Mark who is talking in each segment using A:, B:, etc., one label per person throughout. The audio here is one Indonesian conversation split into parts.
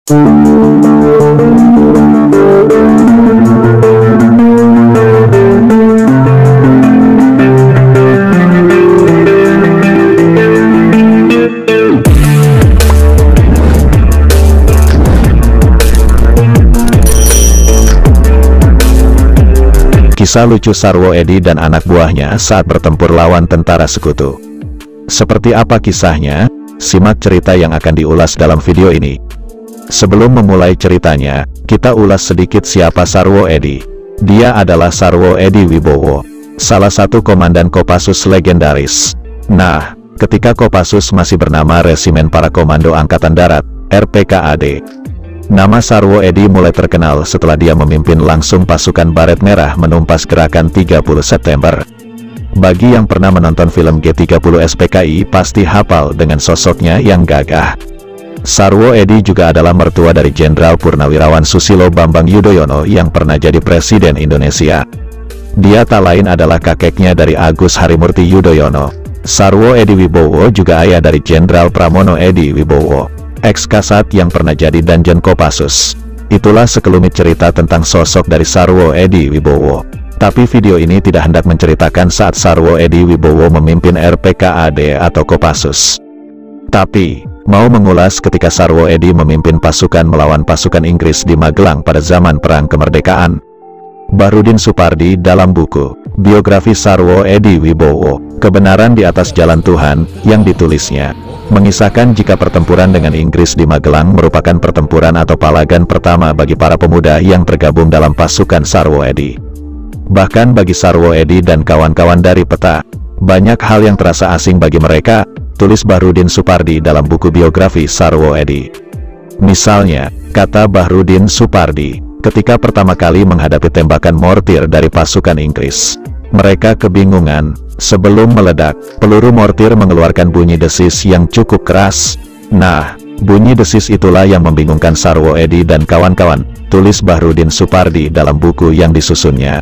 A: Kisah lucu Sarwo Edi dan anak buahnya saat bertempur lawan tentara sekutu. Seperti apa kisahnya? Simak cerita yang akan diulas dalam video ini. Sebelum memulai ceritanya, kita ulas sedikit siapa Sarwo Edi. Dia adalah Sarwo Edi Wibowo, salah satu komandan Kopassus legendaris. Nah, ketika Kopassus masih bernama Resimen Para Komando Angkatan Darat, RPKAD. Nama Sarwo Edi mulai terkenal setelah dia memimpin langsung pasukan Baret Merah menumpas gerakan 30 September. Bagi yang pernah menonton film G30 SPKI pasti hafal dengan sosoknya yang gagah. Sarwo Edi juga adalah mertua dari Jenderal Purnawirawan Susilo Bambang Yudhoyono yang pernah jadi Presiden Indonesia. Dia tak lain adalah kakeknya dari Agus Harimurti Yudhoyono. Sarwo Edi Wibowo juga ayah dari Jenderal Pramono Edi Wibowo, ex-Kasat yang pernah jadi Danjen Kopassus. Itulah sekelumit cerita tentang sosok dari Sarwo Edi Wibowo. Tapi video ini tidak hendak menceritakan saat Sarwo Edi Wibowo memimpin RPKAD atau Kopassus. Tapi, mau mengulas ketika Sarwo Edi memimpin pasukan melawan pasukan Inggris di Magelang pada zaman Perang Kemerdekaan. Bahrudin Supardi dalam buku, Biografi Sarwo Edi Wibowo, Kebenaran di Atas Jalan Tuhan, yang ditulisnya, mengisahkan jika pertempuran dengan Inggris di Magelang merupakan pertempuran atau palagan pertama bagi para pemuda yang tergabung dalam pasukan Sarwo Edi. Bahkan bagi Sarwo Edi dan kawan-kawan dari peta, banyak hal yang terasa asing bagi mereka, tulis Bahrudin Supardi dalam buku Biografi Sarwo Edi. Misalnya, kata Bahrudin Supardi, ketika pertama kali menghadapi tembakan mortir dari pasukan Inggris, mereka kebingungan. Sebelum meledak, peluru mortir mengeluarkan bunyi desis yang cukup keras. Nah, bunyi desis itulah yang membingungkan Sarwo Edi dan kawan-kawan, tulis Bahrudin Supardi dalam buku yang disusunnya.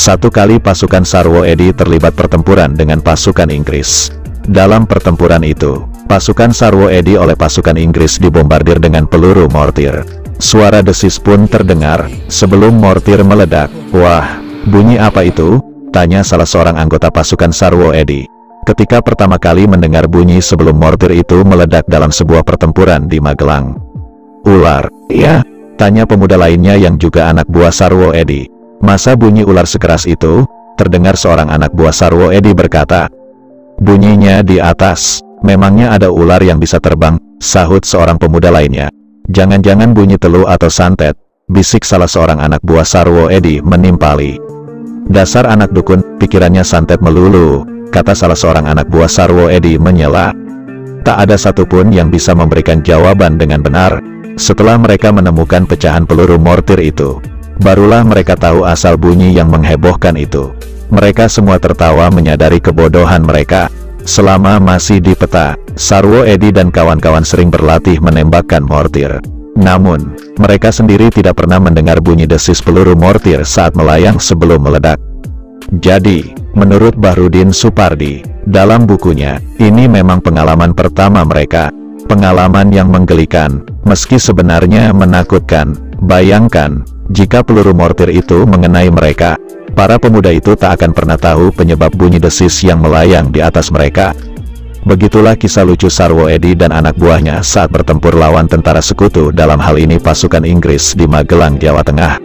A: Satu kali pasukan Sarwo Edi terlibat pertempuran dengan pasukan Inggris. Dalam pertempuran itu, pasukan Sarwo Edi oleh pasukan Inggris dibombardir dengan peluru mortir. Suara desis pun terdengar sebelum mortir meledak. Wah, bunyi apa itu? Tanya salah seorang anggota pasukan Sarwo Edi. Ketika pertama kali mendengar bunyi sebelum mortir itu meledak dalam sebuah pertempuran di Magelang. Ular, ya? Tanya pemuda lainnya yang juga anak buah Sarwo Edi. Masa bunyi ular sekeras itu? Terdengar seorang anak buah Sarwo Edi berkata. Bunyinya di atas. Memangnya ada ular yang bisa terbang? Sahut seorang pemuda lainnya. Jangan-jangan bunyi telu atau santet, bisik salah seorang anak buah Sarwo Edi menimpali. Dasar anak dukun, pikirannya santet melulu, kata salah seorang anak buah Sarwo Edi menyela. Tak ada satupun yang bisa memberikan jawaban dengan benar. Setelah mereka menemukan pecahan peluru mortir itu, barulah mereka tahu asal bunyi yang menghebohkan itu. Mereka semua tertawa menyadari kebodohan mereka. Selama masih di peta, Sarwo Edi dan kawan-kawan sering berlatih menembakkan mortir. Namun, mereka sendiri tidak pernah mendengar bunyi desis peluru mortir saat melayang sebelum meledak. Jadi, menurut Bahrudin Supardi, dalam bukunya, ini memang pengalaman pertama mereka. Pengalaman yang menggelikan, meski sebenarnya menakutkan. Bayangkan, jika peluru mortir itu mengenai mereka, para pemuda itu tak akan pernah tahu penyebab bunyi desis yang melayang di atas mereka. Begitulah kisah lucu Sarwo Edi dan anak buahnya saat bertempur lawan tentara sekutu, dalam hal ini pasukan Inggris di Magelang, Jawa Tengah.